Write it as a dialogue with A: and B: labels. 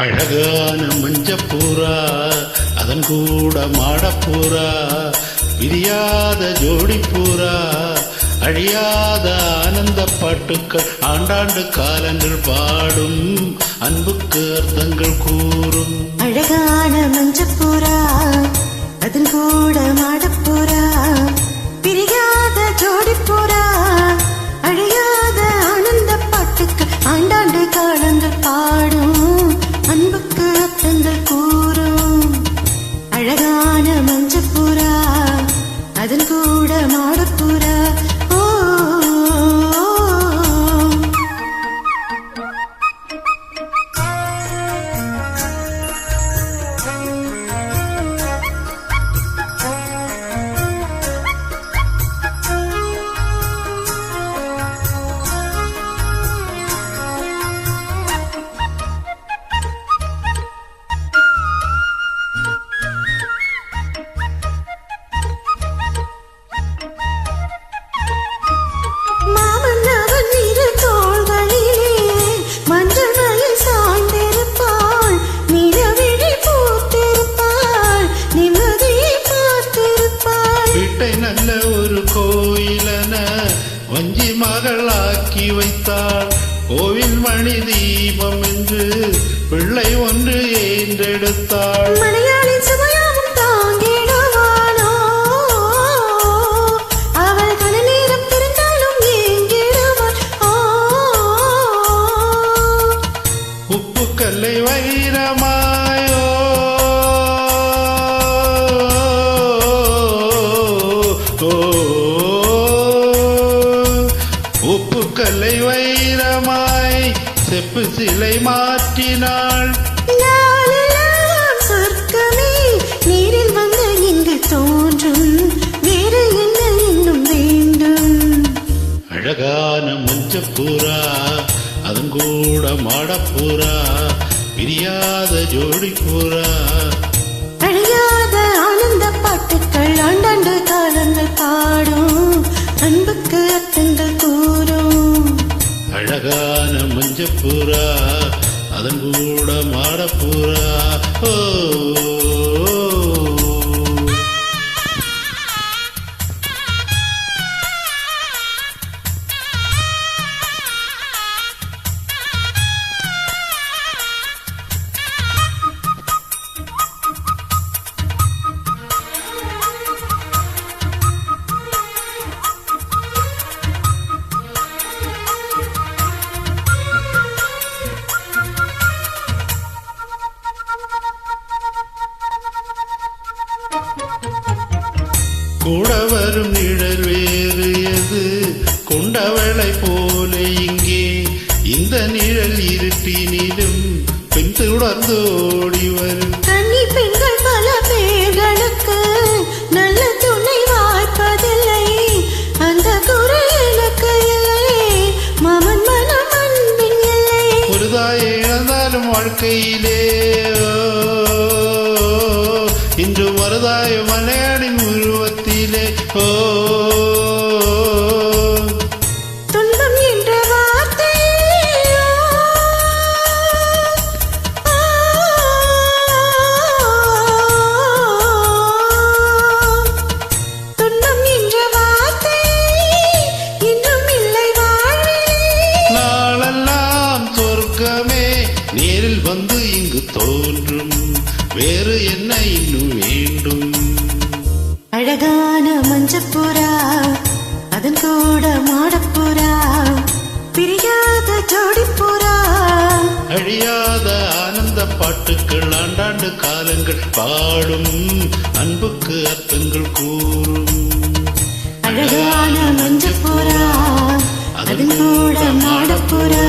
A: அழகான மஞ்சப்பூரா அதன் கூட மாடப்பூரா பிரியாத ஜோடிப்பூரா அழியாத ஆனந்த பாட்டுக்கள் ஆண்டாண்டு காலங்கள் பாடும் அன்புக்கு அர்த்தங்கள் கூறும்.
B: அழகான மஞ்சப்பூரா அதன் கூட மாடப்பூரா பிரியாத ஜோடிப்பூரா அழியாத ஆனந்த பாட்டுக்கள் ஆண்டாண்டு காலங்கள் பாடும் அன்புக்கு அர்த்தங்கள் கூறும். அழகான மஞ்சப்பூரா அதன் கூட மாடப்பூரா
A: நல்ல ஒரு கோயிலன வஞ்சி மகளாக்கி வைத்தாள். கோவில் மணி தீபம் என்று பிள்ளை ஒன்று ஏன்றெடுத்தாள்.
B: மலையாளி சுமையாவும் தாங்கிடுவானோ அவள் கன நேரம் தெரிந்தாலும் ஏங்கிடுவாள்.
A: உப்பு கல்லை வைரமாயோ உப்பு கல்லை வைரமாய் செப்பு சிலை மாற்றினாள்.
B: சொர்க்கமே நீரில் வந்து இங்கு தோன்றும் வேறு என்ன இன்னும் வேண்டும்.
A: அழகான மஞ்சப்பூரா அதன் கூட மாடப்பூரா பிரியாத ஜோடிப்பூரா
B: அழியாத ஆனந்த பாட்டுக்கள் ஆண்டாண்டு காலங்கள் பாடும் அன்புக்கு அர்த்தங்கள் கூறும்.
A: அழகான மஞ்சப்பூரா அதன் கூட மாடப்பூரா ஓ கூட வரும் நிழல் வேறு எது கொண்டவளை போல இங்கே இந்த நிழல் இருட்டினிலும் பின் தொடர்ந்து ஓடி வரும்.
B: கன்னி பெண்கள் பல பேர்களுக்கு நல்ல துணை வாய்ப்பதில்லை. அந்த குறை எனக்கு இல்லை மாமன் மனம் அன்பின் இல்லை.
A: ஒரு தாயை இழந்தாலும் வாழ்க்கையிலே இன்று மருதாய மலையாளின் உருவத்திலே ஓ
B: துன்பம் என்ற வார்த்தை துன்பம் என்ற வார்த்தை இன்னும் இல்லை வாழ்வில்.
A: நாளெல்லாம் சொர்க்கமே நேரில் வந்து இங்கு தோன்றும் வேறு என்ன இன்னும் வேண்டும்.
B: அழகான மஞ்சப்பூரா அதன் கூட மாடப்பூரா பிரியாத ஜோடிப்பூரா
A: அழியாத ஆனந்த பாட்டுக்கள் ஆண்டாண்டு காலங்கள் பாடும் அன்புக்கு அர்த்தங்கள் கூறும்.
B: அழகான மஞ்சப்பூரா அதன் கூட மாடப்பூரா